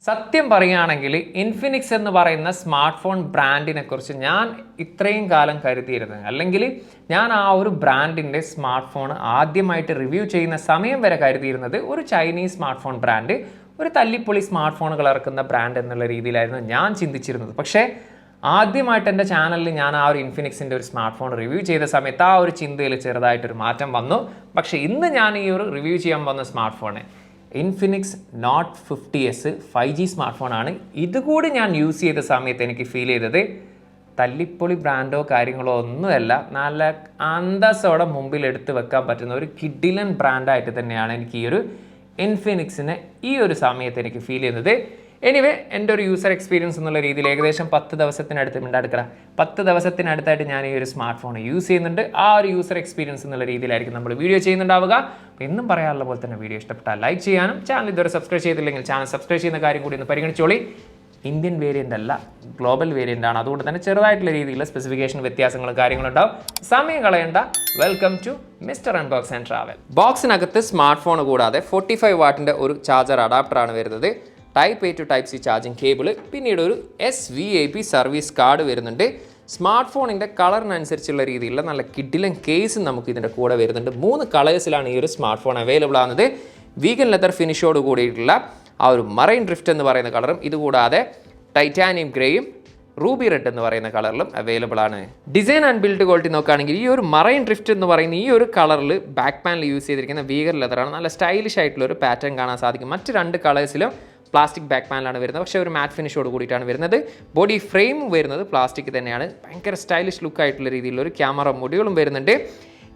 സത്യം പറയുകയാണെങ്കിൽ ഇൻഫിനിക്സ് എന്ന് പറയുന്ന സ്മാർട്ട് ഫോൺ ബ്രാൻഡിനെ കുറിച്ച് ഞാൻ ഇത്രയും കാലം കരുതിയിരുന്നത്, അല്ലെങ്കിൽ ഞാൻ ആ ഒരു ബ്രാൻഡിൻ്റെ സ്മാർട്ട് ഫോൺ ആദ്യമായിട്ട് റിവ്യൂ ചെയ്യുന്ന സമയം വരെ കരുതിയിരുന്നത് ഒരു ചൈനീസ് സ്മാർട്ട് ഫോൺ ബ്രാൻഡ്, ഒരു തല്ലിപ്പൊളി സ്മാർട്ട് ഫോണുകൾ ഇറക്കുന്ന ബ്രാൻഡ് എന്നുള്ള രീതിയിലായിരുന്നു ഞാൻ ചിന്തിച്ചിരുന്നത്. പക്ഷേ ആദ്യമായിട്ട് എൻ്റെ ചാനലിൽ ഞാൻ ആ ഒരു ഇൻഫിനിക്സിൻ്റെ ഒരു സ്മാർട്ട് ഫോൺ റിവ്യൂ ചെയ്ത സമയത്ത് ആ ഒരു ചിന്തയിൽ ചെറുതായിട്ടൊരു മാറ്റം വന്നു. പക്ഷേ ഇന്ന് ഞാൻ ഈ ഒരു റിവ്യൂ ചെയ്യാൻ വന്ന smart phone Infinix note 50S 5G smart ഫോണാണ്. ഇതുകൂടി ഞാൻ യൂസ് ചെയ്ത സമയത്ത് എനിക്ക് ഫീൽ ചെയ്തത് തല്ലിപ്പൊളി ബ്രാൻഡോ കാര്യങ്ങളോ ഒന്നുമല്ല, നല്ല അന്തസ്സോടെ മുമ്പിൽ എടുത്ത് വെക്കാൻ പറ്റുന്ന ഒരു കിഡിലൻ ബ്രാൻഡായിട്ട് തന്നെയാണ് എനിക്ക് ഈ ഒരു ഇൻഫിനിക്സിനെ ഈ ഒരു സമയത്ത് എനിക്ക് ഫീൽ ചെയ്യുന്നത്. എനിവേ, എൻ്റെ ഒരു യൂസർ എക്സ്പീരിയൻസ് എന്നുള്ള രീതിയിൽ ഏകദേശം 10 ദിവസത്തിനടുത്ത് മിണ്ടാടുക്കല 10 ദിവസത്തിനടുത്തായിട്ട് ഞാൻ ഈ ഒരു സ്മാർട്ട് ഫോൺ യൂസ് ചെയ്യുന്നുണ്ട്. ആ ഒരു യൂസർ എക്സ്പീരിയൻസ് എന്നുള്ള രീതിയിലായിരിക്കും നമ്മൾ വീഡിയോ ചെയ്യുന്നുണ്ടാവുക. അപ്പോൾ എന്നും പറയാനുള്ള പോലെ തന്നെ വീഡിയോ ഇഷ്ടപ്പെട്ടാൽ ലൈക്ക് ചെയ്യാനും ചാനൽ ഇതുവരെ സബ്സ്ക്രൈബ് ചെയ്തില്ലെങ്കിൽ ചാനൽ സബ്സ്ക്രൈബ് ചെയ്യുന്ന കാര്യം കൂടി ഒന്ന് പരിഗണിച്ചോളി. ഇന്ത്യൻ വേരിയൻ്റ് അല്ല, ഗ്ലോബൽ വേരിയൻ്റ് ആണ്. അതുകൊണ്ട് തന്നെ ചെറുതായിട്ടുള്ള രീതിയിലുള്ള സ്പെസിഫിക്കേഷൻ വ്യത്യാസങ്ങളും കാര്യങ്ങളുണ്ടാവും. സമയം കളയണ്ട. Welcome to mister unbox and travel. ബോക്സിനകത്ത് സ്മാർട്ട് ഫോൺ കൂടാതെ 45 വാട്ടിൻ്റെ ഒരു ചാർജർ അഡാപ്റ്ററാണ് വരുന്നത്. Type A to Type C charging cable, പിന്നീട് ഒരു SVIP സർവീസ് കാർഡ് വരുന്നുണ്ട്. സ്മാർട്ട് ഫോണിൻ്റെ കളറിനനുസരിച്ചുള്ള രീതിയിലുള്ള നല്ല കിഡിലൻ കേസ് നമുക്ക് ഇതിൻ്റെ കൂടെ വരുന്നുണ്ട്. 3 കളേഴ്സിലാണ് ഈ ഒരു സ്മാർട്ട് ഫോൺ അവൈലബിൾ ആകുന്നത്. വീഗൻ ലെതർ ഫിനിഷോട് കൂടിയിട്ടുള്ള ആ ഒരു മറൈൻ ഡ്രിഫ്റ്റ് എന്ന് പറയുന്ന കളറും, ഇതുകൂടാതെ ടൈറ്റാനിയം ഗ്രേയും റൂബി റെഡ് എന്ന് പറയുന്ന കളറിലും അവൈലബിൾ ആണ്. ഡിസൈൻ ആൻഡ് ബിൽഡ് ക്വാളിറ്റി നോക്കുകയാണെങ്കിൽ ഈ ഒരു മറൈൻ ഡ്രിഫ്റ്റ് എന്ന് പറയുന്ന ഈ ഒരു കളറിൽ ബാക്ക് പാനൽ യൂസ് ചെയ്തിരിക്കുന്ന വീഗൻ ലെതറാണ്. നല്ല സ്റ്റൈലിഷ് ആയിട്ടുള്ള ഒരു പാറ്റേൺ കാണാൻ സാധിക്കും. മറ്റ് 2 കളേഴ്സിലും പ്ലാസ്റ്റിക് ബാക്ക് പാനലാണ് വരുന്നത്, പക്ഷേ ഒരു മാറ്റ് ഫിനിഷോട് കൂടിയിട്ടാണ് വരുന്നത്. ബോഡി ഫ്രെയിം വരുന്നത് പ്ലാസ്റ്റിക് തന്നെയാണ്. ഭയങ്കര സ്റ്റൈലിഷ് ലുക്ക് ആയിട്ടുള്ള രീതിയിലുള്ള ഒരു ക്യാമറ മൊഡ്യൂളും വരുന്നുണ്ട്.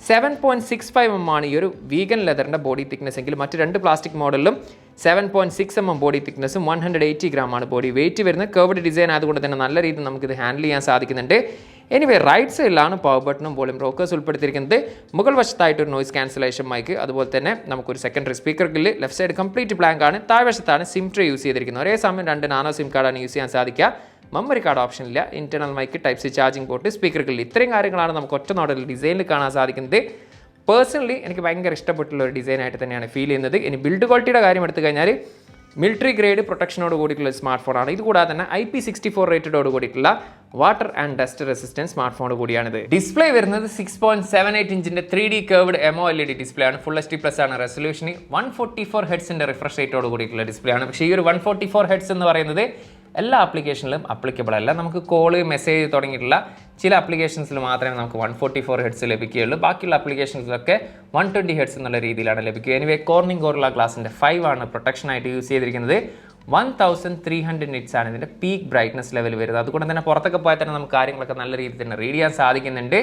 7.65 mm ആണ് ഈ ഒരു വീഗൻ ലെതറിൻ്റെ ബോഡി തിക്നെസ് എങ്കിൽ മറ്റ് 2 പ്ലാസ്റ്റിക് മോഡലിലും 7.6 mm ബോഡി തിക്നെസ്സും 180 gram ആണ് ബോഡി വെയിറ്റ് വരുന്നത്. കർവ്ഡ് ഡിസൈൻ ആയതുകൊണ്ട് തന്നെ നല്ല രീതിയിൽ നമുക്കിത് ഹാൻഡിൽ ചെയ്യാൻ സാധിക്കുന്നുണ്ട്. എനിവേ, റൈറ്റ് സൈഡിലാണ് പവർ ബട്ടണും വോളിയം റോക്കേഴ്സ് ഉൾപ്പെടുത്തിയിരിക്കുന്നത്. മുകൾ വശത്തായിട്ട് ഒരു നോയ്സ് ക്യാൻസലേഷൻ മൈക്ക്, അതുപോലെ തന്നെ നമുക്കൊരു secondary speaker grill. Left side complete blank ആണ്. താഴ്വശത്താണ് സിം ട്രേ യൂസ് ചെയ്തിരിക്കുന്നത്. ഒരേ സമയം 2 നാനോ സിം കാർഡാണ് യൂസ് ചെയ്യാൻ സാധിക്കുക. മെമ്മറി കാർഡ് ഓപ്ഷൻ ഇല്ല. Internal mic, type C charging port, speaker grill, ഇത്രയും കാര്യങ്ങളാണ് നമുക്ക് ഒറ്റ മോഡൽ ഡിസൈനിൽ കാണാൻ സാധിക്കുന്നത്. പേഴ്സണലി എനിക്ക് ഭയങ്കര ഇഷ്ടപ്പെട്ടുള്ള ഒരു ഡിസൈനായിട്ട് തന്നെയാണ് ഫീൽ ചെയ്യുന്നത്. ഇനി ബിൽഡ് ക്വാളിറ്റിയുടെ കാര്യം എടുത്തു കഴിഞ്ഞാൽ മിലിറ്ററി ഗ്രേഡ് പ്രൊട്ടക്ഷനോട് കൂടിയിട്ടുള്ള സ്മാർട്ട് ഫോണാണ്. ഇത് കൂടാതെ തന്നെ IP64 റേറ്റഡോട് കൂടിയിട്ടുള്ള water and dust resistance smart phone കൂടിയാണിത്. ഡിസ്പ്ലേ വരുന്നത് 6.78 ഇഞ്ചിൻ്റെ 3D കർവ്ഡ് AMOLED ഡിസ്പ്ലേ ആണ്. ഫുൾ HD+ ആണ് റെസൊല്യൂഷൻ. 144 ഹെർട്സിൻ്റെ റിഫ്രഷ് റേറ്റോട് കൂടിയിട്ടുള്ള ഡിസ്പ്ലേ ആണ്. പക്ഷേ ഈ ഒരു 144 ഹെർട്സ് എന്ന് പറയുന്നത് എല്ലാ ആപ്ലിക്കേഷനിലും അപ്ലിക്കബിൾ അല്ല. നമുക്ക് കോള്, മെസ്സേജ് തുടങ്ങിയിട്ടുള്ള ചില ആപ്ലിക്കേഷൻസിൽ മാത്രമേ നമുക്ക് 144 ഹെർട്സ് ലഭിക്കുകയുള്ളൂ. ബാക്കിയുള്ള ആപ്ലിക്കേഷൻസിലൊക്കെ 120 ഹെർട്സ് എന്നുള്ള രീതിയിലാണ് ലഭിക്കുക. എനിവേ, കോർണിംഗ് ഗോറില്ല ഗ്ലാസിൻ്റെ 5 ആണ് പ്രൊട്ടക്ഷനായിട്ട് യൂസ് ചെയ്തിരിക്കുന്നത്. 1300 നിറ്റ്സ് ആണ് ഇതിൻ്റെ പീക്ക് ബ്രൈറ്റ്നസ് ലെവൽ വരുന്നത്. അതുകൊണ്ട് തന്നെ പുറത്തൊക്കെ പോയാൽ തന്നെ നമുക്ക് കാര്യങ്ങളൊക്കെ നല്ല രീതിയിൽ തന്നെ റീഡ് ചെയ്യാൻ സാധിക്കുന്നുണ്ട്.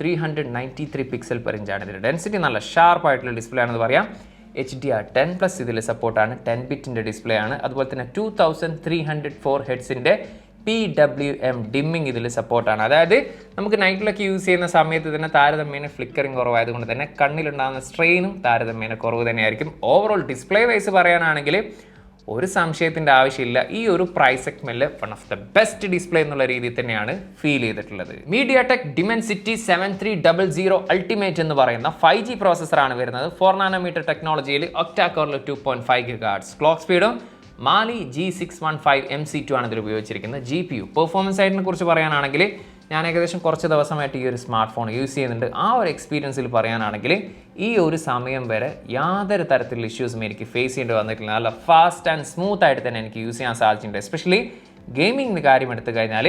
393 പിക്സൽ പെർ ഇഞ്ചാണ് ഇതിൻ്റെ ഡെൻസിറ്റി. നല്ല ഷാർപ്പായിട്ടുള്ള ഡിസ്പ്ലേ ആണെന്ന് പറയാം. HDR10+ ഇതിൽ സപ്പോർട്ടാണ്. 10 ബിറ്റിൻ്റെ ഡിസ്പ്ലേ ആണ്. അതുപോലെ തന്നെ 2304 ഹെർട്സിൻ്റെ PWM ഡിമ്മിങ് ഇതിൽ സപ്പോർട്ടാണ്. അതായത് നമുക്ക് നൈറ്റിലൊക്കെ യൂസ് ചെയ്യുന്ന സമയത്ത് തന്നെ താരതമ്യേന ഫ്ലിക്കറിങ് കുറവായതുകൊണ്ട് തന്നെ കണ്ണിലുണ്ടാകുന്ന സ്ട്രെയിനും താരതമ്യേന കുറവ് തന്നെയായിരിക്കും. ഓവറോൾ ഡിസ്പ്ലേ വൈസ് പറയാനാണെങ്കിൽ ഒരു സംശയത്തിൻ്റെ ആവശ്യമില്ല. ഈ ഒരു പ്രൈസ് സെഗ്മെന്റിൽ one of the best display എന്നുള്ള രീതിയിൽ തന്നെയാണ് ഫീൽ ചെയ്തിട്ടുള്ളത്. MediaTek Dimensity 7300 Ultimate എന്ന് പറയുന്ന 5G പ്രോസസ്സറാണ് വരുന്നത്. 4 നാനോമീറ്റർ ടെക്നോളജിയിൽ ഒക്ടാ കോറിൽ 2.5 GHz ക്ലോക്ക് സ്പീഡും മാലി G615 MC2 ആണ് ഇതിൽ ഉപയോഗിച്ചിരിക്കുന്നത്. GPU പെർഫോമൻസ് സൈഡിനെ കുറിച്ച് പറയാനാണെങ്കിൽ ഞാൻ ഏകദേശം കുറച്ച് ദിവസമായിട്ട് ഈ ഒരു സ്മാർട്ട് ഫോൺ യൂസ് ചെയ്യുന്നുണ്ട്. ആ ഒരു എക്സ്പീരിയൻസിൽ പറയാനാണെങ്കിൽ ഈ ഒരു സമയം വരെ യാതൊരു തരത്തിലുള്ള ഇഷ്യൂസും എനിക്ക് ഫേസ് ചെയ്യേണ്ടി വന്നിട്ടില്ല. നല്ല ഫാസ്റ്റ് ആൻഡ് സ്മൂത്ത് ആയിട്ട് തന്നെ എനിക്ക് യൂസ് ചെയ്യാൻ സാധിച്ചിട്ടുണ്ട്. എസ്പെഷ്യലി ഗെയിമിംഗ് കാര്യം എടുത്തു കഴിഞ്ഞാൽ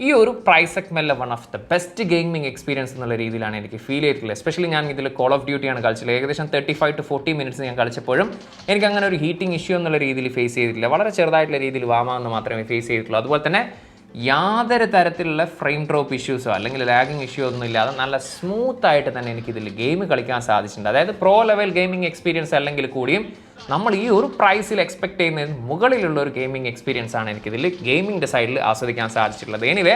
ഈ ഒരു പ്രൈസ് സെഗ്മെന്റിലെ one of the best gaming experience എന്നുള്ള രീതിയിലാണ് എനിക്ക് ഫീൽ ചെയ്തിട്ടുള്ളത്. എസ്പെഷ്യലി ഞാൻ ഇതിൽ കോൾ ഓഫ് ഡ്യൂട്ടിയാണ് കളിച്ചത്. ഏകദേശം 35 to 40 മിനിറ്റ്സ് ഞാൻ കളിച്ചപ്പോഴും എനിക്ക് അങ്ങനെ ഒരു ഹീറ്റിംഗ് ഇഷ്യൂ എന്നുള്ള രീതിയിൽ ഫേസ് ചെയ്തിട്ടില്ല. വളരെ ചെറുതായിട്ടുള്ള രീതിയിൽ വാമാന്ന് മാത്രമേ ഫേസ് ചെയ്തിട്ടുള്ളൂ. അതുപോലെ തന്നെ യാതൊരു തരത്തിലുള്ള ഫ്രെയിം ഡ്രോപ്പ് ഇഷ്യൂസോ അല്ലെങ്കിൽ ലാഗിങ് ഇഷ്യൂ ഒന്നും ഇല്ലാതെ നല്ല സ്മൂത്ത് ആയിട്ട് തന്നെ എനിക്കിതിൽ ഗെയിം കളിക്കാൻ സാധിച്ചിട്ടുണ്ട്. അതായത് പ്രോ ലെവൽ ഗെയിമിംഗ് എക്സ്പീരിയൻസ് അല്ലെങ്കിൽ കൂടിയും നമ്മൾ ഈ ഒരു പ്രൈസിൽ എക്സ്പെക്ട് ചെയ്യുന്നതിന് മുകളിലുള്ള ഒരു ഗെയിമിംഗ് എക്സ്പീരിയൻസ് ആണ് എനിക്കിതിൽ ഗെയിമിംഗ് സൈഡിൽ ആസ്വദിക്കാൻ സാധിച്ചിട്ടുള്ളത്. എനിവേ,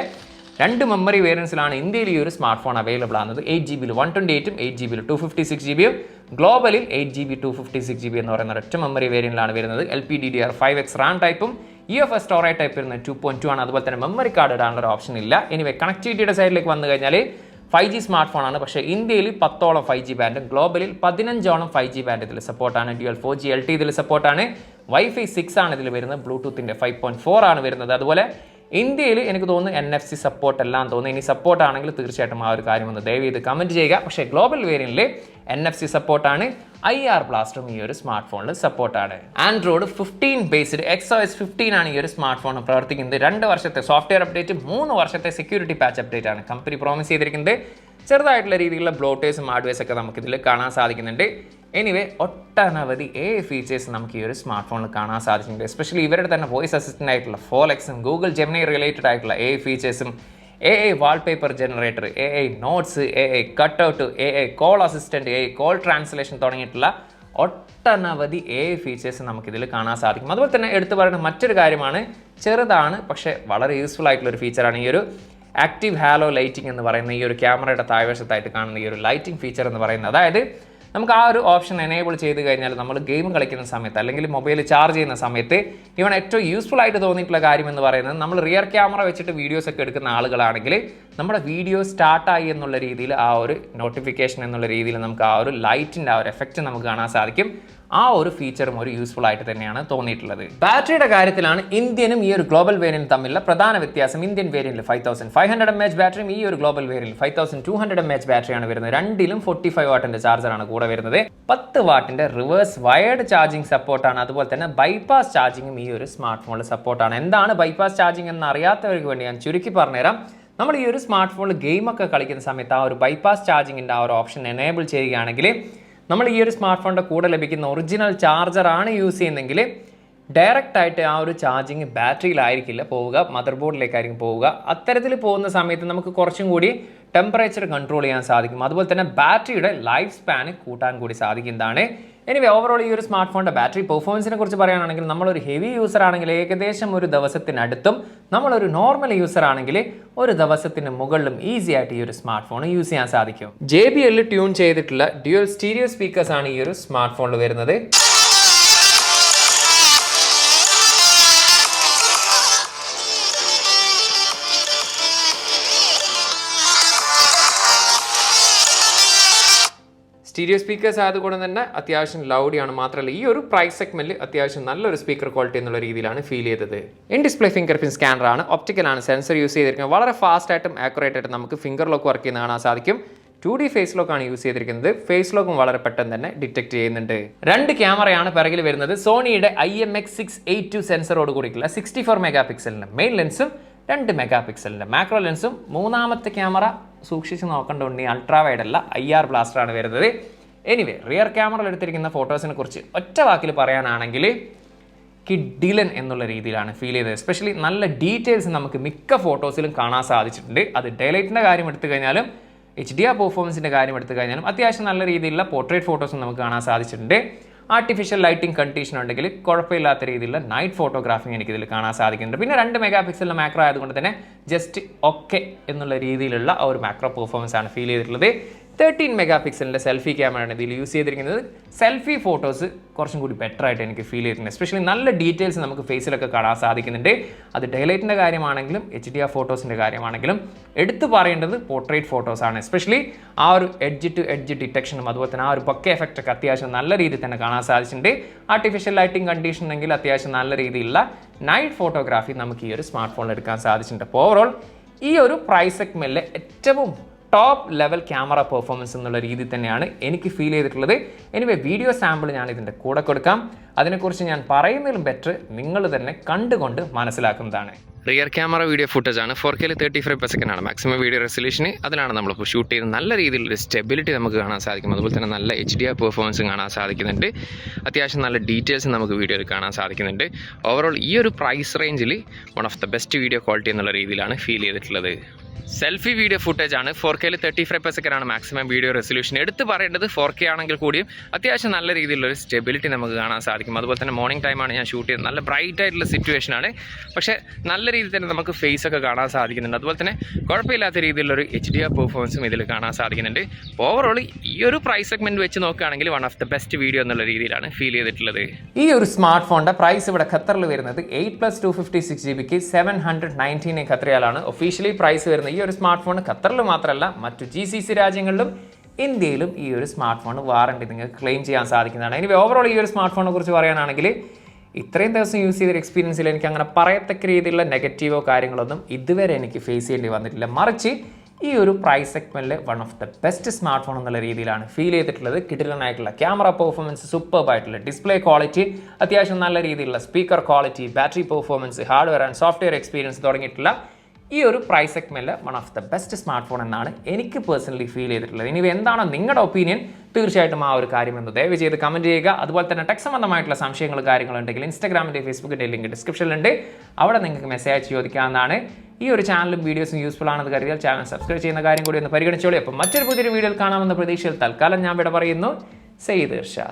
2 മെമ്മറി വേരിയൻസിലാണ് ഇന്ത്യയിൽ ഈ ഒരു സ്മാർട്ട് ഫോൺ അവൈലബിൾ ആകുന്നത്. 8GB 128ഉം 8GB 256GB ഗ്ലോബലിൽ 8GB 256GB എന്ന് പറയുന്ന ഒരൊറ്റ മെമ്മറി വേരിയന്റിലാണ് വരുന്നത്. LPDDR5X RAM ടൈപ്പും UFS സ്റ്റോറേജ് ടൈപ്പ് വരുന്നത് 2.2 ആണ്. അതുപോലെ തന്നെ മെമ്മറി കാർഡ് ഇടാനുള്ള ഒരു ഓപ്ഷൻ ഇല്ല. എനിവേ, കണക്ടിവിറ്റിയുടെ സൈഡിലേക്ക് വന്നു കഴിഞ്ഞാൽ 5G സ്മാർട്ട് ഫോണാണ്. പക്ഷേ ഇന്ത്യയിൽ 10ഓളം 5G ബാൻഡും ഗ്ലോബലിൽ 15ഓളം 5G ബാൻഡ് ഇതിൽ സപ്പോർട്ടാണ്. ഡ്യുവൽ 4G LTE ഇതിൽ സപ്പോർട്ടാണ്. വൈഫൈ 6 ആണ് ഇതിൽ വരുന്നത്. ബ്ലൂടൂത്തിൻ്റെ 5.4 ആണ് വരുന്നത്. അതുപോലെ ഇന്ത്യയിൽ എനിക്ക് തോന്നുന്നു NFC സപ്പോർട്ട് എല്ലാം തോന്നുന്നു. ഇനി സപ്പോർട്ട് ആണെങ്കിൽ തീർച്ചയായിട്ടും ആ ഒരു കാര്യം ഒന്ന് ദയവ് ചെയ്ത് കമൻറ്റ് ചെയ്യുക. പക്ഷേ ഗ്ലോബൽ വേരിയൻറ്റിൽ NFC സപ്പോർട്ടാണ്. IR ബ്ലാസ്റ്ററും ഈ ഒരു സ്മാർട്ട് ഫോണിൽ സപ്പോർട്ടാണ്. ആൻഡ്രോയിഡ് 15 ബേസ്ഡ് XOS 15 ആണ് ഈ ഒരു സ്മാർട്ട് ഫോൺ പ്രവർത്തിക്കുന്നത്. 2 വർഷത്തെ സോഫ്റ്റ്വെയർ അപ്ഡേറ്റ്, 3 വർഷത്തെ സെക്യൂരിറ്റി പാച്ച് അപ്ഡേറ്റ് ആണ് കമ്പനി പ്രോമിസ് ചെയ്തിരിക്കുന്നത്. ചെറുതായിട്ടുള്ള രീതിയിലുള്ള ബ്ലോട്ടേഴ്സും ഹാർഡ്വെയർസ് ഒക്കെ നമുക്കിതിൽ കാണാൻ സാധിക്കുന്നുണ്ട്. എനിവേ ഒട്ടനവധി ഫീച്ചേഴ്സ് നമുക്ക് ഈ ഒരു സ്മാർട്ട് ഫോണിൽ കാണാൻ സാധിച്ചിട്ടുണ്ട്. എസ്പെഷ്യലി ഇവരുടെ തന്നെ വോയിസ് അസിസ്റ്റൻ്റ് ആയിട്ടുള്ള ഫോലെക്സും ഗൂഗിൾ ജെമിനി റിലേറ്റഡ് ആയിട്ടുള്ള ഫീച്ചേഴ്സും wallpaper generator, notes, cutout, call assistant, call translation തുടങ്ങിയിട്ടുള്ള ഒട്ടനവധി ഫീച്ചേഴ്സ് നമുക്കിതിൽ കാണാൻ സാധിക്കും. അതുപോലെ തന്നെ എടുത്തു പറയുന്ന മറ്റൊരു കാര്യമാണ്, ചെറുതാണ് പക്ഷേ വളരെ യൂസ്ഫുൾ ആയിട്ടുള്ള ഒരു ഫീച്ചറാണ് ഈ ഒരു ആക്റ്റീവ് ഹാലോ ലൈറ്റിംഗ് എന്ന് പറയുന്ന ഈ ഒരു ക്യാമറയുടെ താഴ്വശത്തായിട്ട് കാണുന്ന ഈ ഒരു ലൈറ്റിംഗ് ഫീച്ചർ എന്ന് പറയുന്നത്. അതായത് നമുക്ക് ആ ഒരു ഓപ്ഷൻ എനേബിൾ ചെയ്ത് കഴിഞ്ഞാൽ നമ്മൾ ഗെയിം കളിക്കുന്ന സമയത്ത് അല്ലെങ്കിൽ മൊബൈൽ ചാർജ് ചെയ്യുന്ന സമയത്ത് ഇവൺ ഏറ്റവും യൂസ്ഫുൾ ആയിട്ട് തോന്നിയിട്ടുള്ള കാര്യം എന്ന് പറയുന്നത്, നമ്മൾ റിയർ ക്യാമറ വെച്ചിട്ട് വീഡിയോസ് ഒക്കെ എടുക്കുന്ന ആളുകളാണെങ്കിൽ നമ്മുടെ വീഡിയോ സ്റ്റാർട്ടായി എന്നുള്ള രീതിയിൽ ആ ഒരു നോട്ടിഫിക്കേഷൻ എന്നുള്ള രീതിയിൽ നമുക്ക് ആ ഒരു ലൈറ്റിൻ്റെ ആ ഒരു എഫക്റ്റ് നമുക്ക് കാണാൻ സാധിക്കും. ആ ഒരു ഫീച്ചറും ഒരു യൂസ്ഫുൾ ആയിട്ട് തന്നെയാണ് തോന്നിയിട്ടുള്ളത്. ബാറ്ററിയുടെ കാര്യത്തിലാണ് ഇന്ത്യനും ഈ ഒരു ഗ്ലോബൽ വേരിയൻറ്റ് തമ്മിലുള്ള പ്രധാന വ്യത്യാസം. ഇന്ത്യൻ വേരിയൻറ്റിൽ 5500 mAh ബാറ്ററിയും ഈ ഒരു ഗ്ലോബൽ വേരിയൻറ്റിൽ 5200 mAh ബാറ്ററിയാണ് വരുന്നത്. രണ്ടിലും 45 വാട്ടിൻ്റെ ചാർജറാണ് കൂടെ വരുന്നത്. 10 വാട്ടിൻ്റെ റിവേഴ്സ് വയർഡ് ചാർജിങ് സപ്പോർട്ടാണ്. അതുപോലെ തന്നെ ബൈപ്പാസ് ചാർജിങ്ങും ഈ ഒരു സ്മാർട്ട് ഫോണിൽ സപ്പോർട്ടാണ്. എന്താണ് ബൈപ്പാസ് ചാർജിങ് എന്ന് അറിയാത്തവർക്ക് വേണ്ടി ഞാൻ ചുരുക്കി പറഞ്ഞുതരാം. നമ്മൾ ഈ ഒരു സ്മാർട്ട് ഫോണിൽ ഗെയിമൊക്കെ കളിക്കുന്ന സമയത്ത് ആ ഒരു ബൈപ്പാസ് ചാർജിങ്ങിൻ്റെ ആ ഒരു ഓപ്ഷൻ എനേബിൾ ചെയ്യുകയാണെങ്കിൽ നമ്മൾ ഈ ഒരു സ്മാർട്ട് ഫോണിൻ്റെ കൂടെ ലഭിക്കുന്ന ഒറിജിനൽ ചാർജറാണ് യൂസ് ചെയ്യുന്നതെങ്കിൽ ഡയറക്റ്റ് ആയിട്ട് ആ ഒരു ചാർജിങ് ബാറ്ററിയിലായിരിക്കില്ല പോവുക, മദർ ബോർഡിലേക്കായിരിക്കും പോവുക. അത്തരത്തിൽ പോകുന്ന സമയത്ത് നമുക്ക് കുറച്ചും കൂടി ടെമ്പറേച്ചർ കൺട്രോൾ ചെയ്യാൻ സാധിക്കും. അതുപോലെ തന്നെ ബാറ്ററിയുടെ ലൈഫ് സ്പാന് കൂട്ടാൻ കൂടി സാധിക്കുന്നതാണ്. എനിവേ ഓവറോൾ ഈ ഒരു സ്മാർട്ട് ഫോണിൻ്റെ ബാറ്ററി പെർഫോമൻസിനെ കുറിച്ച് പറയുകയാണെങ്കിൽ, നമ്മളൊരു ഹെവി യൂസർ ആണെങ്കിൽ ഏകദേശം ഒരു ദിവസത്തിനടുത്തും, നമ്മളൊരു നോർമൽ യൂസർ ആണെങ്കിൽ ഒരു ദിവസത്തിന് മുകളിലും ഈസി ആയിട്ട് ഈ ഒരു സ്മാർട്ട് ഫോൺ യൂസ് ചെയ്യാൻ സാധിക്കും. JBL ട്യൂൺ ചെയ്തിട്ടുള്ള ഡ്യുവൽ സ്റ്റീരിയോ സ്പീക്കേഴ്സ് ആണ് ഈ ഒരു സ്മാർട്ട് ഫോണിൽ വരുന്നത്. സ്റ്റീരിയോ സ്പീക്കേഴ്സ് ആയതുകൊണ്ട് തന്നെ അത്യാവശ്യം ലൗഡിയാണ്. മാത്രമല്ല ഈ ഒരു പ്രൈസ് സെഗ്മെന്റിൽ അത്യാവശ്യം നല്ലൊരു സ്പീക്കർ ക്വാളിറ്റി എന്നുള്ള രീതിയിലാണ് ഫീൽ ചെയ്തത്. ഇൻ ഡിസ്പ്ലേ ഫിംഗർ പ്രിന്റ് സ്കാനറാണ്, ഒപ്റ്റിക്കലാണ് സെൻസർ യൂസ് ചെയ്തിരിക്കുന്നത്. വളരെ ഫാസ്റ്റ് ആയിട്ടും ആക്യുറേറ്റ് ആയിട്ടും നമുക്ക് ഫിംഗർ ലോക്ക് വർക്ക് ചെയ്യുന്ന കാണാൻ സാധിക്കും. 2D ഫേസ് ലോക്കാണ് യൂസ് ചെയ്തിരിക്കുന്നത്. ഫേസ് ലോക്കും വളരെ പെട്ടെന്ന് തന്നെ ഡിറ്റക്ട് ചെയ്യുന്നുണ്ട്. 2 ക്യാമറയാണ് പിറകിൽ വരുന്നത്. സോണിയുടെ IMX682 സെൻസറോട് കൂടിയിട്ടുള്ള 64 മെഗാ പിക്സലിൻ്റെ മെയിൻ ലെൻസും 2 മെഗാ പിക്സലിൻ്റെ മാക്രോ ലെൻസും. മൂന്നാമത്തെ ക്യാമറ സൂക്ഷിച്ച് നോക്കേണ്ടതുണ്ട്, അൾട്രാ വൈഡ് അല്ല, IR ബ്ലാസ്റ്ററാണ് വരുന്നത്. എനിവേ റിയർ ക്യാമറയിൽ എടുത്തിരിക്കുന്ന ഫോട്ടോസിനെ കുറിച്ച് ഒറ്റ വാക്കിൽ പറയാനാണെങ്കിൽ കിഡിലൻ എന്നുള്ള രീതിയിലാണ് ഫീൽ ചെയ്തത്. എസ്പെഷ്യലി നല്ല ഡീറ്റെയിൽസ് നമുക്ക് മിക്ക ഫോട്ടോസിലും കാണാൻ സാധിച്ചിട്ടുണ്ട്. അത് ഡേലൈറ്റിൻ്റെ കാര്യം എടുത്തു കഴിഞ്ഞാലും HDR പെർഫോമൻസിൻ്റെ കാര്യം എടുത്തു കഴിഞ്ഞാലും അത്യാവശ്യം നല്ല രീതിയിലുള്ള പോർട്രേറ്റ് ഫോട്ടോസും നമുക്ക് കാണാൻ സാധിച്ചിട്ടുണ്ട്. ആർട്ടിഫിഷ്യൽ ലൈറ്റിംഗ് കണ്ടീഷൻ ഉണ്ടെങ്കിൽ കുഴപ്പമില്ലാത്ത രീതിയിലുള്ള നൈറ്റ് ഫോട്ടോഗ്രാഫിങ് എനിക്കിതിൽ കാണാൻ സാധിക്കുന്നുണ്ട്. പിന്നെ 2 മെഗാ പിക്സലിൻ്റെ മാക്രോ ആയതുകൊണ്ട് തന്നെ ജസ്റ്റ് ഓക്കെ എന്നുള്ള രീതിയിലുള്ള ഒരു മാക്രോ പെർഫോമൻസ് ആണ് ഫീൽ ചെയ്തിട്ടുള്ളത്. 13 മെഗാ പിക്സലിൻ്റെ സെൽഫി ക്യാമറയാണ് ഇതിൽ യൂസ് ചെയ്തിരിക്കുന്നത്. സെൽഫി ഫോട്ടോസ് കുറച്ചും കൂടി ബെറ്റർ ആയിട്ട് എനിക്ക് ഫീൽ ചെയ്തിട്ടുണ്ട്. എസ്പെഷ്യലി നല്ല ഡീറ്റെയിൽസ് നമുക്ക് ഫേസിലൊക്കെ കാണാൻ സാധിക്കുന്നുണ്ട്. അത് ഡേലൈറ്റിൻ്റെ കാര്യമാണെങ്കിലും HDR ഫോട്ടോസിൻ്റെ കാര്യമാണെങ്കിലും എടുത്തു പറയേണ്ടത് പോർട്രേറ്റ് ഫോട്ടോസാണ്. എസ്പെഷ്യലി ആ ഒരു എഡ്ജ് ടു എഡ്ജ് ഡിറ്റക്ഷനും അതുപോലെ തന്നെ ആ ഒരു ബൊക്കെ എഫക്റ്റ് ഒക്കെ അത്യാവശ്യം നല്ല രീതിയിൽ തന്നെ കാണാൻ സാധിച്ചിട്ടുണ്ട്. ആർട്ടിഫിഷ്യൽ ലൈറ്റിംഗ് കണ്ടീഷൻ ഉണ്ടെങ്കിൽ അത്യാവശ്യം നല്ല രീതിയിലുള്ള നൈറ്റ് ഫോട്ടോഗ്രാഫി നമുക്ക് ഈ ഒരു സ്മാർട്ട് ഫോണിൽ എടുക്കാൻ സാധിച്ചിട്ടുണ്ട്. അപ്പോൾ ഓവറോൾ ഈ ഒരു പ്രൈസ് സെഗ്മെന്റിലെ ഏറ്റവും ടോപ്പ് ലെവൽ ക്യാമറ പെർഫോമൻസ് എന്നുള്ള രീതിയിൽ തന്നെയാണ് എനിക്ക് ഫീൽ ചെയ്തിട്ടുള്ളത്. എനിവേ വീഡിയോ സാമ്പിൾ ഞാൻ ഇതിൻ്റെ കൂടെ കൊടുക്കാം. അതിനെക്കുറിച്ച് ഞാൻ പറയുന്നതിലും ബെറ്റർ നിങ്ങൾ തന്നെ കണ്ടുകൊണ്ട് മനസ്സിലാക്കുന്നതാണ്. റിയർ ക്യാമറ വീഡിയോ ഫുട്ടേജ് ആണ്. 4K 30 ഫ്രെയിം പെർ സെക്കൻഡ് ആണ് മാക്സിമം വീഡിയോ റെസൊല്യൂഷന്. അതിലാണ് നമ്മളിപ്പോൾ ഷൂട്ട് ചെയ്യുന്നത്. നല്ല രീതിയിലൊരു സ്റ്റെബിലിറ്റി നമുക്ക് കാണാൻ സാധിക്കും. അതുപോലെ തന്നെ നല്ല HDR പെർഫോമൻസും കാണാൻ സാധിക്കുന്നുണ്ട്. അത്യാവശ്യം നല്ല ഡീറ്റെയിൽസ് നമുക്ക് വീഡിയോയിൽ കാണാൻ സാധിക്കുന്നുണ്ട്. ഓവറോൾ ഈ ഒരു പ്രൈസ് റേഞ്ചിൽ one of the best video quality എന്നുള്ള രീതിയിലാണ് ഫീൽ ചെയ്തിട്ടുള്ളത്. സെൽഫി വീഡിയോ ഫുട്ടേജ് ആണ്. 4K 30 ഫ്രെയിം പെർ സെക്കൻഡ് ആണ് മാക്സിമം വീഡിയോ റെസൊല്യൂഷൻ. എടുത്ത് പറയേണ്ടത് 4K ആണെങ്കിൽ കൂടിയും അത്യാവശ്യം നല്ല രീതിയിലുള്ളൊരു സ്റ്റെബിലിറ്റി നമുക്ക് കാണാൻ സാധിക്കും. അതുപോലെ തന്നെ മോർണിംഗ് ടൈമാണ് ഞാൻ ഷൂട്ട് ചെയ്യുന്നത്. നല്ല ബ്രൈറ്റ് ആയിട്ടുള്ള സിറ്റുവേഷൻ ആണ്. പക്ഷേ നല്ല രീതിയിൽ തന്നെ നമുക്ക് ഫേസ് ഒക്കെ കാണാൻ സാധിക്കുന്നുണ്ട്. അതുപോലെ തന്നെ കുഴപ്പമില്ലാത്ത രീതിയിലുള്ളൊരു HDR പെർഫോമൻസും ഇതിൽ കാണാൻ സാധിക്കുന്നുണ്ട്. ഓവറോൾ ഈ ഒരു പ്രൈസ് സെഗ്മെന്റ് വെച്ച് നോക്കുകയാണെങ്കിൽ one of the best video എന്നുള്ള രീതിയിലാണ് ഫീൽ ചെയ്തിട്ടുള്ളത്. ഈ ഒരു സ്മാർട്ട് ഫോണിന്റെ പ്രൈസ് ഇവിടെ ഖത്തറിൽ വരുന്നത് 8+256 GB 719 ഖത്തറിയാലാണ്. ഒഫീഷ്യലി പ്രൈസ് വരുന്നത് വരുന്ന ഈ ഒരു സ്മാർട്ട് ഫോൺ ഖത്തറിൽ മാത്രമല്ല മറ്റു GCC രാജ്യങ്ങളിലും ഇന്ത്യയിലും ഈ ഒരു സ്മാർട്ട് ഫോൺ വാറണ്ടി നിങ്ങൾക്ക് ക്ലെയിം ചെയ്യാൻ സാധിക്കുന്നതാണ്. ഇനി ഓവറോൾ ഈ ഒരു സ്മാർട്ട് ഫോണിനെ കുറിച്ച് പറയുകയാണെങ്കിൽ ഇത്രയും ദിവസം യൂസ് ചെയ്തൊരു എക്സ്പീരിയൻസിൽ എനിക്ക് അങ്ങനെ പറയത്തക്ക രീതിയിലുള്ള നെഗറ്റീവോ കാര്യങ്ങളൊന്നും ഇതുവരെ എനിക്ക് ഫേസ് ചെയ്യേണ്ടി വന്നിട്ടില്ല. മറിച്ച് ഈ ഒരു പ്രൈസ് സെഗ്മെൻറ്റിൽ one of the best smart phone എന്നുള്ള രീതിയിലാണ് ഫീൽ ചെയ്തിട്ടുള്ളത്. കിടിലനായിട്ടുള്ള ക്യാമറ പെർഫോമൻസ്, സൂപ്പർബായിട്ടുള്ള ഡിസ്പ്ലേ ക്വാളിറ്റി, അത്യാവശ്യം നല്ല രീതിയിലുള്ള speaker quality, battery performance, hardware and software experience തുടങ്ങിയിട്ടുള്ള ഈ ഒരു പ്രൈസ് സെഗ്മെൻറ്റിൽ one of the best smart phone എന്നാണ് എനിക്ക് പേഴ്സണലി ഫീൽ ചെയ്തിട്ടുള്ളത്. ഇനി എന്താണോ നിങ്ങളുടെ ഒപ്പീനിയൻ, തീർച്ചയായിട്ടും ആ ഒരു കാര്യം എന്ന് ദയവ് ചെയ്ത് കമൻറ്റ് ചെയ്യുക. അതുപോലെ തന്നെ ടെക് സംബന്ധമായിട്ടുള്ള സംശയങ്ങളും കാര്യങ്ങളുണ്ടെങ്കിൽ ഇൻസ്റ്റാഗ്രാമിൻ്റെ ഫേസ്ബുക്കിൻ്റെ ലിങ്ക് ഡിസ്ക്രിപ്ഷനിലുണ്ട്. അവിടെ നിങ്ങൾക്ക് മെസ്സേജ് അയച്ച് ചോദിക്കാവുന്നതാണ്. ഈ ഒരു ചാനലും വീഡിയോസും യൂസ്ഫുൾ ആണെന്ന് കരുതിയാൽ ചാനൽ സബ്സ്ക്രൈബ് ചെയ്യുന്ന കാര്യം കൂടി ഒന്ന് പരിഗണിച്ചോളൂ. അപ്പോൾ മറ്റൊരു പുതിയൊരു വീഡിയോയിൽ കാണാമെന്ന പ്രതീക്ഷയിൽ തൽക്കാലം ഞാൻ ഇവിടെ പറയുന്നു. സെയ്ദ് ഇർഷാദ്.